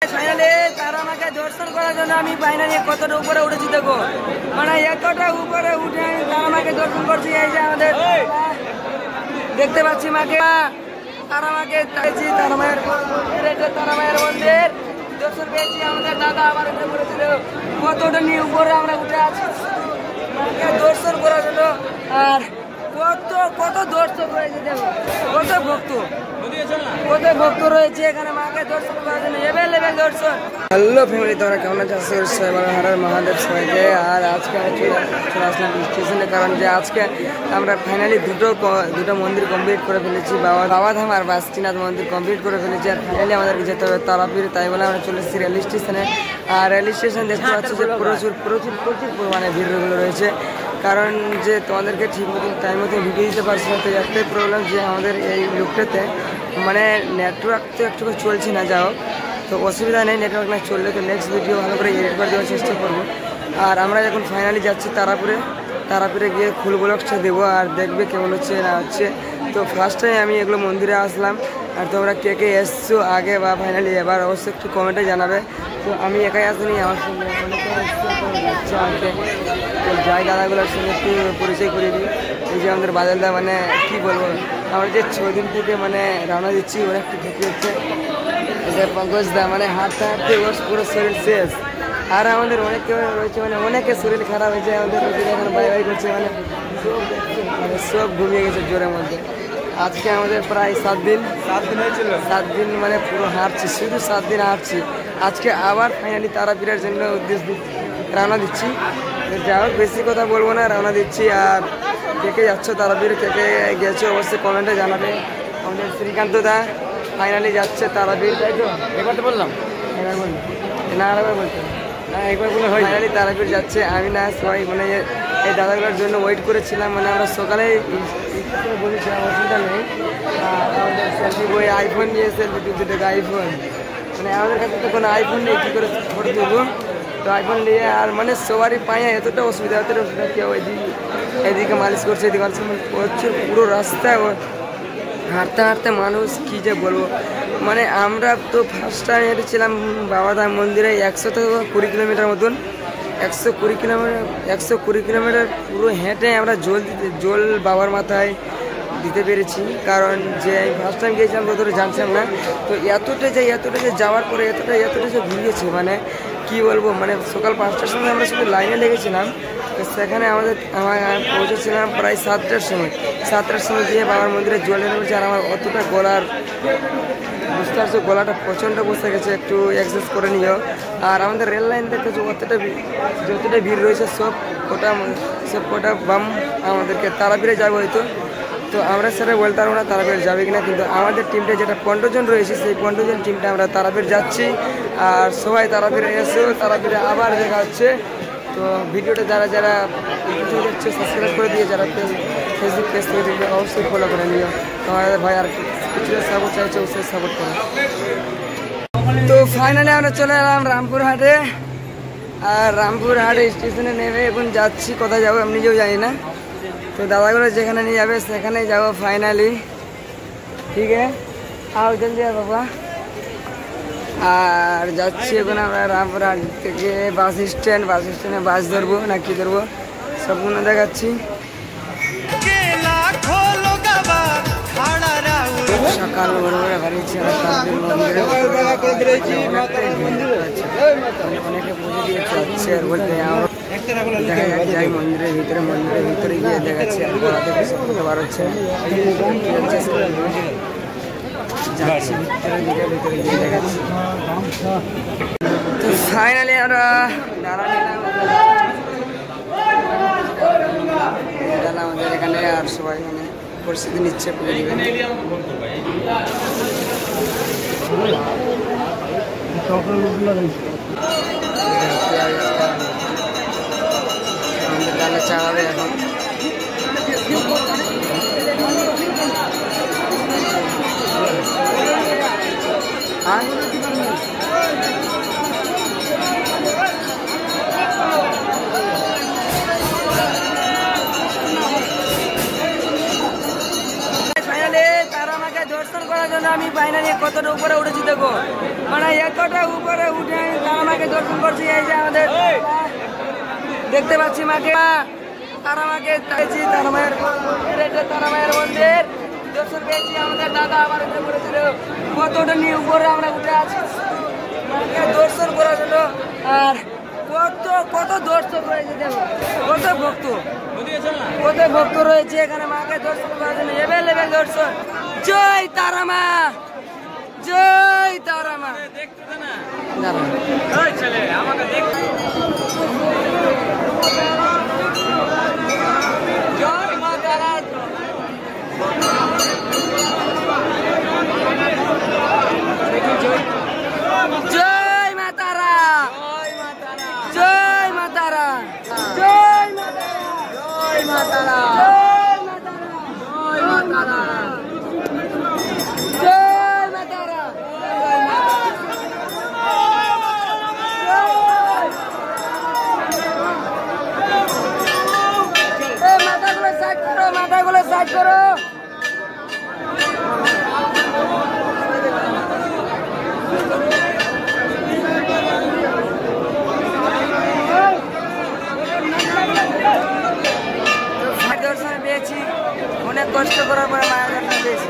Finally তারা আমাকে দর্শন করার জন্য আমি ফাইনালি কতটা উপরে উঠেছি দেখো, মানে এতটা উপরে উঠে আমি তারা আমাকে দর্শন করছি। এই যে আমাদের দেখতে পাচ্ছি মাকে, তারা মাকে তারা মায়ের মন্দির দর্শন পেয়েছি। আমাদের দাদা আমার উপরে বলেছিল কতটা নিয়ে উপরে আমরা উঠে আছি মাকে দর্শন করার জন্য। আর কত কত দর্শক রয়েছে দেখো, কত ভক্ত রয়েছে এখানে মাকে দর্শন করার জন্য এভেলেবেল দর্শন। হ্যালো ফ্যামিলি, তোমরা কেমন আছো? হর মহাদেব সবাইকে। আর আজকে আমি চলে আসলাম স্টেশনে, কারণ যে আজকে আমরা ফাইনালি দুটো মন্দির কমপ্লিট করে ফেলেছি। বাবাধাম আর বাসুকিনাথ মন্দির কমপ্লিট করে ফেলেছি। আর ফাইনালি আমাদেরকে যেতে হবে তারাপীঠ, তাই বলে আমরা চলে এসেছি রেল স্টেশনে। আর রেল স্টেশন দেখতে পাচ্ছি যে প্রচুর পরিমাণে ভিড়গুলো রয়েছে, কারণ যে তোমাদেরকে ঠিক মতো টাইম মতো ভিডিও দিতে পারছি না। তো একটাই প্রবলেম যে আমাদের এই লুকটাতে মানে নেটওয়ার্ক তো একটু চলছে না, যাও তো অসুবিধা নেই, নেটওয়ার্ক না চললে তো নেক্সট ভিডিও ভালো করে এডিট করে দেওয়ার চেষ্টা করবো। আর আমরা এখন ফাইনালি যাচ্ছি তারাপীঠে গিয়ে ফুল ব্লগসটা দেবো, আর দেখবে কেমন হচ্ছে না হচ্ছে। তো ফার্স্ট টাইম আমি এগুলো মন্দিরে আসলাম। আর তোমরা কে কে এসছো আগে বা ফাইনালি এবার অবশ্যই একটু কমেন্টে জানাবে। তো আমি একাই আসিনি, আমার সঙ্গে অনেকে যাচ্ছে আমাকে। তো যাই দাদাগুলোর সঙ্গে একটু পরিচয় করে দিই। এই যে আমাদের বাদলদা, মানে কী বলবো, আমরা যে 6 দিন থেকে মানে রওনা দিচ্ছি, ওরা একটু ক্ষতি হচ্ছে। এটা পঙ্কজদা, মানে হাঁটতে হাঁটতে ওর পুরো শরীর শেষ। আর আমাদের অনেকে রয়েছে, মানে অনেকে শরীর খারাপ হয়েছে, আমাদের এখন বাই করছে, মানে সব ঘুমিয়ে গেছে জোরের মধ্যে। আজকে আমাদের প্রায় 7 দিন হয়েছিল, 7 দিন মানে পুরো হাঁটছি, শুধু 7 দিন হাঁটছি। আজকে আবার ফাইনালি তারাপীঠের জন্য রওনা দিচ্ছি। যাই হোক, বেশি কথা বলবো না, রওনা দিচ্ছি। আর কে কে যাচ্ছ তারাপীঠ, কে কে গেছো অবশ্যই কমেন্টে জানাবে। আমাদের শ্রীকান্ত দা ফাইনালি যাচ্ছে তারাপীঠ, তাই তো? একবার তো বললাম, একবার বললাম না, আরেকবার বলতে না, একবার বলে হয়। ফাইনালি তারাপীঠ যাচ্ছে, আমি না সবাই মানে এই দাদাগুলোর জন্য ওয়েট করেছিলাম। মানে আমরা সকালে বলেছিলাম, অসুবিধা নেই। আর আমাদের সেলফি বই আইফোন নিয়ে সেলফি তুলতে দেখো, আইফোন, মানে আমাদের কাছে তো কোনো আইফোন নেই, কী করে ফটো তুলবো? তো আইফোন নিয়ে আর মানে সবারই পায়ে এতটা অসুবিধা কেউ এদিকে মালিশ করছে, এদিকে মালিশ করছে, পুরো রাস্তায় হাঁটতে হাঁটতে মানুষ কী যে বলবো। মানে আমরা তো ফার্স্ট টাইম হেঁটেছিলাম বাবাধাম মন্দিরে 120 কিলোমিটার মতন, 120 কিলোমিটার পুরো হেঁটে আমরা জল বাবার মাথায় দিতে পেরেছি। কারণ যে আমি ফার্স্ট টাইম গিয়েছিলাম ততটা জানছিলাম না। তো এতটা যে যাওয়ার পরে এতটা যে ঘুরিয়েছে, মানে কি বলবো, মানে সকাল 5টার সময় আমরা শুধু লাইনে লেগেছিলাম। তো সেখানে আমরা পৌঁছেছিলাম প্রায় 7টার সময় গিয়ে বাবার মন্দিরে জল নেমেছে। আর আমার অতটা গলার বুঝতে পারছো, গলাটা প্রচণ্ড বসে গেছে, একটু এক্সারসাইজ করে নিও। আর আমাদের রেল লাইন দেখতেছো যতটা ভিড় রয়েছে, সব কটা বাম আমাদেরকে তারাপীঠে যাবে হয়তো। তো আমরা সেটা বলতে পারবো না তারাপীঠ যাবে কিনা, কিন্তু আমাদের টিমটা যেটা 15 জন রয়েছে, সেই 15 জন টিমটা আমরা তারাপীঠ যাচ্ছি। আর সবাই তারাপীঠে এসো, তারাপীঠে আবার দেখা হচ্ছে। তো ভিডিওটা যারা হচ্ছে সাবস্ক্রাইব করে দিয়ে, যারা ফেসবুক পেজ থেকে দেখবে অবশ্যই ফলো করে নিও। তোমাদের ভাই আর কিছুটা সাপোর্ট চাইছে, অবশ্যই সাপোর্ট করো। তো ফাইনালি আমরা চলে এলাম রামপুরহাটে। আর রামপুরহাট স্টেশনে নেমে এখন যাচ্ছি, কোথায় যাবো আমি নিজেও জানি না। তো দাদাগুলো যেখানে নিয়ে যাবে সেখানেই যাবো ফাইনালি, ঠিক আছে? আও জলদি আর বাবা। আর যাচ্ছি এখন আমরা রামপুরহাট থেকে বাস স্ট্যান্ডে বাস ধরবো না কি ধরবো সম্পূর্ণ দেখাচ্ছি। সকাল ভোরবেলা বাড়িয়েছি অনেকে পুজো দিয়ে যাচ্ছে। আর বলতে দেখা যাই মন্দিরের ভিতরে গিয়ে দেখাচ্ছি, আর গলা থেকে সব বার হচ্ছে, যাচ্ছি ভিতরে গিয়ে দেখাচ্ছি। তো ফাইনালি আমরা দাঁড়ালাম আমাদের এখানে। আর সবাই মানে পরিস্থিতি নিচ্ছে পুজো দিবেন। আমাদের ডালে চালাবে এখন। দর্শন করার জন্য আমি ফাইনালি কতটা উপরে উঠেছি দেখো, মানে এতটা উপরে মাকে দর্শন করছি। এই যে আমাদের দেখতে পাচ্ছি মাকে, তারা মাকে পেয়েছি, তারা মায়ের মন্দির দর্শন পেয়েছি। আমাদের দাদা আবার উঠে পড়েছিল, কতটা নিয়ে উপরে আমরা উঠে আছি মাকে দর্শন করার জন্য। আর কত দর্শক রয়েছে, দেখো কত ভক্ত রয়েছে এখানে মাকে দর্শন করার জন্য, এভেলেবেল দর্শন। জয় তারা মা, জয় তারা মা। জয় মা তারা, জয় মা তারা, জয় মা তারা, জয় মা তারা, জয় মা তারা, জয় মা তারা। মাথাগুলো সাইড করো, মাথাগুলো সাইড করো। দর্শন পেয়েছি, অনেক কষ্ট করার পরে মায়ের দর্শন পেয়েছি।